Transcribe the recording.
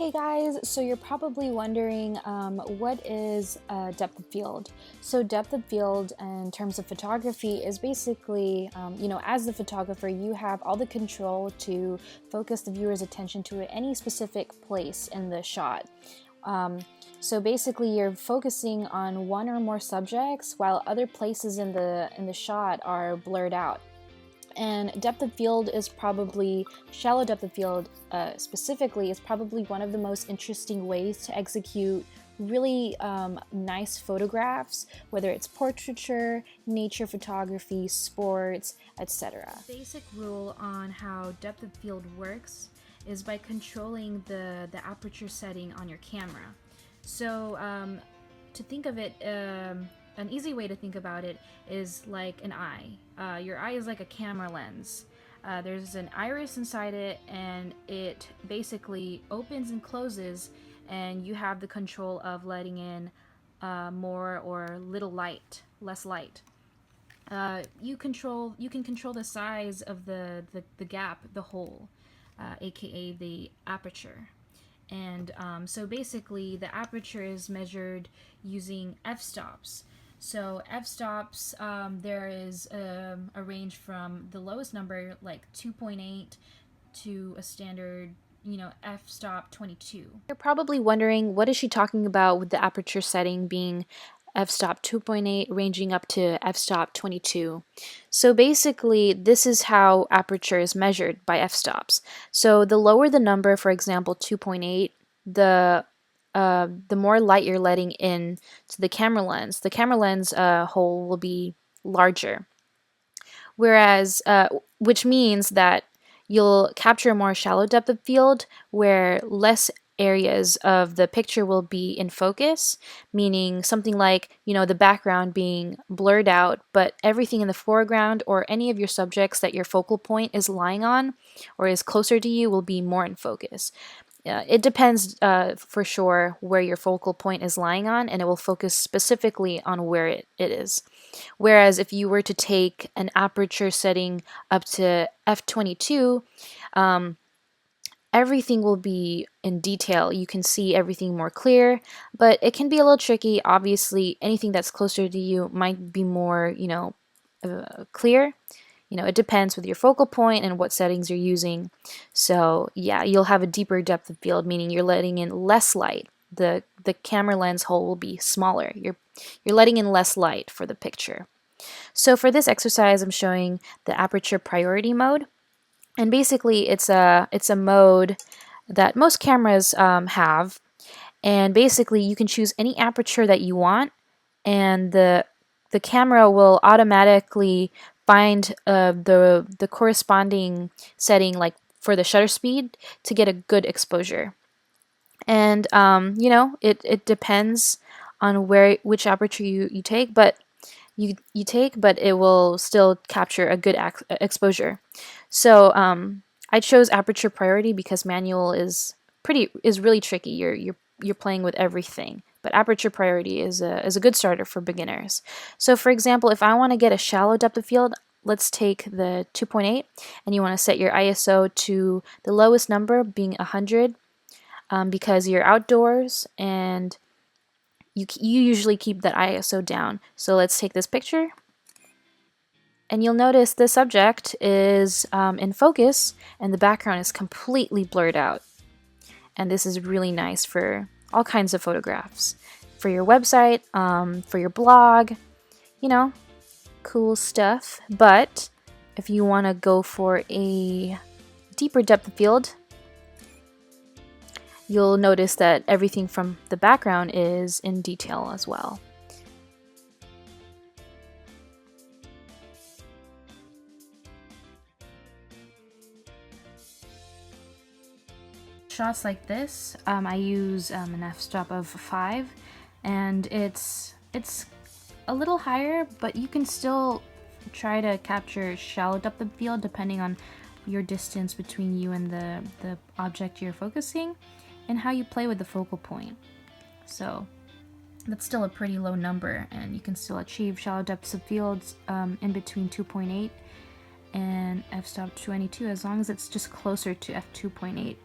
Hey guys, so you're probably wondering what is depth of field? So depth of field in terms of photography is basically, as the photographer, you have all the control to focus the viewer's attention to any specific place in the shot. Um, so basically, you're focusing on one or more subjects while other places in the shot are blurred out. And depth of field is probably, shallow depth of field specifically, is probably one of the most interesting ways to execute really nice photographs, whether it's portraiture, nature photography, sports, etc. The basic rule on how depth of field works is by controlling the aperture setting on your camera. So to think of it, an easy way to think about it is like an eye. Your eye is like a camera lens. There's an iris inside it, and it basically opens and closes, and you have the control of letting in more or little light, less light. You can control the size of the gap, the hole, aka the aperture. And so basically, the aperture is measured using f-stops. So f-stops, there is a range from the lowest number, like 2.8, to a standard, f-stop 22. You're probably wondering, what is she talking about with the aperture setting being f-stop 2.8 ranging up to f-stop 22? So basically, this is how aperture is measured by f-stops. So the lower the number, for example 2.8, the more light you're letting in to the camera lens. The camera lens hole will be larger, whereas which means that you'll capture a more shallow depth of field where less areas of the picture will be in focus, meaning something like, the background being blurred out, but everything in the foreground or any of your subjects that your focal point is lying on or is closer to you will be more in focus. It depends for sure where your focal point is lying on, and it will focus specifically on where it is. Whereas if you were to take an aperture setting up to f22, everything will be in detail. You can see everything more clear, but it can be a little tricky. Obviously, anything that's closer to you might be more, clear. It depends with your focal point and what settings you're using. So yeah, you'll have a deeper depth of field, meaning you're letting in less light. The camera lens hole will be smaller. You're letting in less light for the picture. So for this exercise, I'm showing the aperture priority mode. And basically, it's a mode that most cameras have. And basically, you can choose any aperture that you want, and the camera will automatically find the corresponding setting, like for the shutter speed, to get a good exposure. And it depends on which aperture you take, but but it will still capture a good exposure. So I chose aperture priority because manual is really tricky. You're playing with everything, but aperture priority is a good starter for beginners. So for example, if I want to get a shallow depth of field, let's take the 2.8, and you want to set your ISO to the lowest number, being 100, because you're outdoors and you usually keep that ISO down. So let's take this picture, and you'll notice the subject is in focus and the background is completely blurred out. And this is really nice for all kinds of photographs. For your website, for your blog, cool stuff. But if you want to go for a deeper depth of field, you'll notice that everything from the background is in detail as well. Shots like this, I use an f-stop of 5, and it's a little higher, but you can still try to capture shallow depth of field depending on your distance between you and the object you're focusing and how you play with the focal point. So that's still a pretty low number, and you can still achieve shallow depths of fields in between 2.8 and f-stop 22 as long as it's just closer to f2.8.